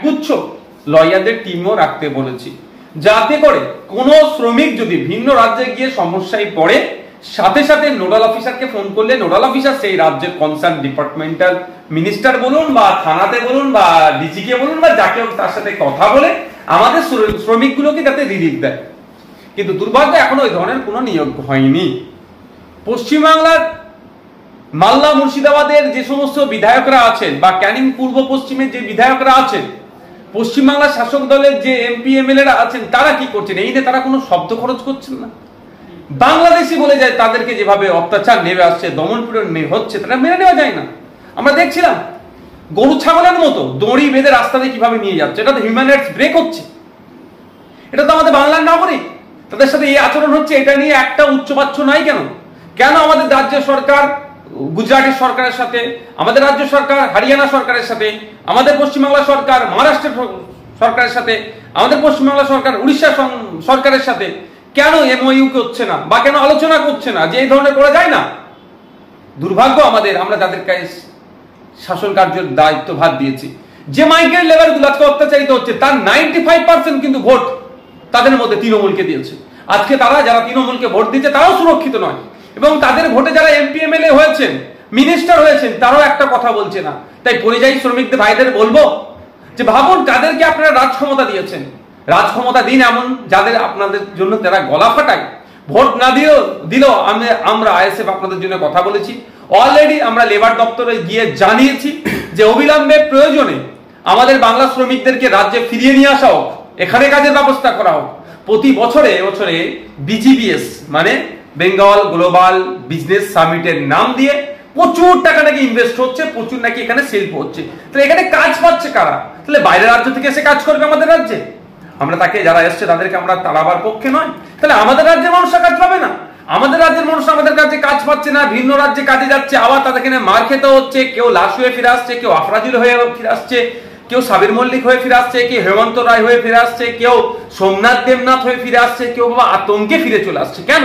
গুচ্ছ লয়ারদের টিমও রাখতে বলেছি, যাতে করে কোনো শ্রমিক যদি ভিন্ন রাজ্যে গিয়ে সমস্যায় পড়ে সাথে সাথে নোডাল অফিসারকে ফোন করলে নোডাল অফিসার সেই রাজ্যের কনসার্ন ডিপার্টমেন্টাল মিনিস্টার বলুন বা থানাতে বলুন বা ডিজিকে বলুন বা যাকে তার সাথে কথা বলে আমাদের শ্রমিকগুলোকে যাতে রিলিফ দেয়। কিন্তু দুর্ভাগ্য এখনো ওই ধরনের কোনো নিয়োগ হয়নি। পশ্চিমবাংলার মালদা মুর্শিদাবাদের যে সমস্ত বিধায়করা আছেন বা ক্যানিং পূর্ব পশ্চিমের যে বিধায়করা আছেন, পশ্চিমবাংলার শাসক দলের যে এমপি এমএলএরা আছেন, তারা কি করছেন? এই নিয়ে তারা কোনো শব্দ খরচ করছেন না। বাংলাদেশি বলে যায় তাদেরকে যেভাবে অত্যাচার নেমে আসছে, দমন পীড়ন হচ্ছে, তারা মেনে নেওয়া যায় না। আমরা দেখছিলাম গরু ছাগলের মতো দড়ি বেঁধে রাস্তাতে কিভাবে নিয়ে যাচ্ছে, এটা তো হিউম্যান রাইটস ব্রেক হচ্ছে। এটা তো আমাদের বাংলার নাগরিক, তাদের সাথে এই আচরণ হচ্ছে, এটা নিয়ে একটা উচ্চবাচ্য নাই কেন? কেন আমাদের রাজ্য সরকার গুজরাটের সরকারের সাথে, আমাদের রাজ্য সরকার হরিয়ানা সরকারের সাথে, আমাদের পশ্চিমবাংলা সরকার মহারাষ্ট্রের সরকারের সাথে, আমাদের পশ্চিমবাংলা সরকার উড়িষ্যা সরকারের সাথে কেন এমওইউ করছে না বা কেন আলোচনা করছে না যে এই ধরনের করা যায় না? দুর্ভাগ্য আমাদের, আমরা তাদের কাছে শাসন কার্যের দায়িত্বভার দিয়েছি। যে মাইগ্রেন্ট লেবারগুলো আজকে অত্যাচারিত হচ্ছে তার 95% কিন্তু ভোট তাদের মধ্যে তৃণমূলকে দিয়েছে। আজকে তারা যারা তৃণমূলকে ভোট দিচ্ছে তারাও সুরক্ষিত নয়, এবং তাদের ভোটে যারা এমপি এমএলএ হয়েছেন, মিনিস্টার হয়েছেন, তারাও একটা কথা বলছে না। তাই পরিযায়ী শ্রমিকদের ভাইদের বলবো যে ভাবুন কাদেরকে আপনারা রাজ ক্ষমতা দিয়েছেন। রাজ ক্ষমতা দিন এমন যাদের আপনাদের জন্য তারা গলা ফাটায়। ভোট না দিলেও আমরা আইএসএফ আপনাদের জন্য কথা বলেছি। অলরেডি আমরা লেবার দপ্তরে গিয়ে জানিয়েছি যে অবিলম্বে প্রয়োজনে আমাদের বাংলা শ্রমিকদেরকে রাজ্যে ফিরিয়ে নিয়ে আসা হোক, এখানে কাজের ব্যবস্থা করা হোক। প্রতি বছরে বিজিবিএস মানে বেঙ্গল গ্লোবাল বিজনেস সামিটের নাম দিয়ে প্রচুর টাকা নাকি ইনভেস্ট হচ্ছে, প্রচুর নাকি এখানে শিল্প হচ্ছে। তাহলে এখানে কাজ পাচ্ছে কারা? তাহলে বাইরের রাজ্য থেকে এসে কাজ করবে আমাদের রাজ্যে? আমরা তাকে যারা এসছে তাদেরকে আমরা তাড়াবার পক্ষে নয়। তাহলে আমাদের রাজ্যের মানুষরা কাজ পাবে না? আমাদের রাজ্যের মানুষ আমাদের কাছে কাজ পাচ্ছে না, ভিন্ন রাজ্যে কাজে যাচ্ছে, আবার তাদেরকে মার খেতে হচ্ছে। কেউ লাশ হয়ে ফিরে আসছে, কেউ আফরাজুল হয়ে ফিরে আসছে, কেউ সাবির মল্লিক হয়ে ফিরে আসছে, কেউ হেমন্ত রায় হয়ে ফিরে আসছে, কেউ সোমনাথ দেবনাথ হয়ে ফিরে আসছে, কেউ বাবা আতঙ্কে ফিরে চলে আসছে। কেন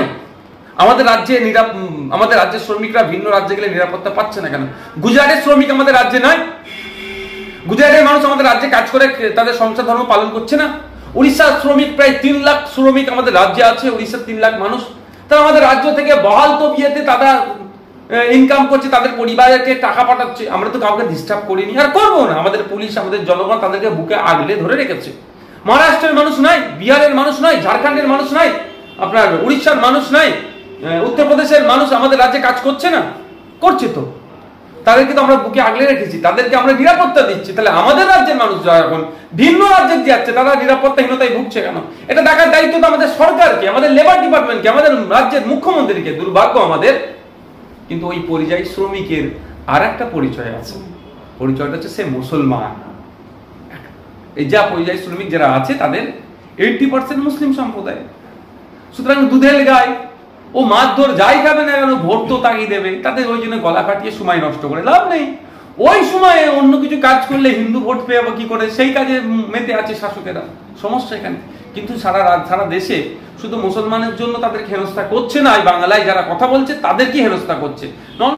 আমাদের রাজ্যে আমাদের রাজ্যের শ্রমিকরা ভিন্ন রাজ্যে গেলে নিরাপত্তা পাচ্ছে না কেন? গুজরাটের শ্রমিক আমাদের রাজ্যে নয়? গুজরাটের মানুষ আমাদের রাজ্যে কাজ করে তাদের সংসার ধর্ম পালন করছে না? উড়িষ্যার শ্রমিক প্রায় 3 লাখ শ্রমিক আমাদের রাজ্যে আছে, উড়িষ্যার 3 লাখ মানুষ। তারা আমাদের রাজ্য থেকে বহাল তবিয়তে তারা ইনকাম করছে, তাদের পরিবারকে টাকা পাঠাচ্ছে। আমরা তো কাউকে ডিস্টার্ব করিনি, আর করবো না। আমাদের পুলিশ, আমাদের জনগণ তাদেরকে বুকে আগলে ধরে রেখেছে। মহারাষ্ট্রের মানুষ নাই, বিহারের মানুষ নাই, ঝাড়খণ্ডের মানুষ নাই, আপনার উড়িষ্যার মানুষ নাই, উত্তরপ্রদেশের মানুষ আমাদের রাজ্যে কাজ করছে না? করছে তো। তাদেরকে তো আমরা বুকে আগলে রেখেছি, তাদেরকে আমরা নিরাপত্তা দিচ্ছি। তাহলে আমাদের রাজ্যের মানুষ যারা এখন ভিন্ন রাজ্যে যাচ্ছে তারা নিরাপত্তাহীনতায় ভুগছে কেন? এটা দেখার দায়িত্ব তো আমাদের সরকারকে, আমাদের লেবার ডিপার্টমেন্টকে, আমাদের রাজ্যের মুখ্যমন্ত্রীকে। দুর্ভাগ্য আমাদের। কিন্তু ওই পরিযায়ী শ্রমিকের আর একটা পরিচয় আছে, পরিচয়টা হচ্ছে সে মুসলমান। এই যা পরিযায়ী শ্রমিক যারা আছে তাদের 80% মুসলিম সম্প্রদায়। সুতরাং দুধের গায়ে ও মারধর যাই খাবে না কেন, ভোট তো তাগিয়ে দেবে। তাদের ওই জন্য গলা কাটিয়ে সময় নষ্ট করে লাভ নেই। ওই সময়ে অন্য কিছু কাজ করলে হিন্দু ভোট পেয়ে কি করে, সেই কাজে মেতে আছে শাসকেরা। সমস্যা এখানে। কিন্তু সারা দেশে শুধু মুসলমানের জন্য তাদেরকে হেনস্থা করছে না, বাংলায় যারা কথা বলছে তাদেরকে হেনস্থা করছে।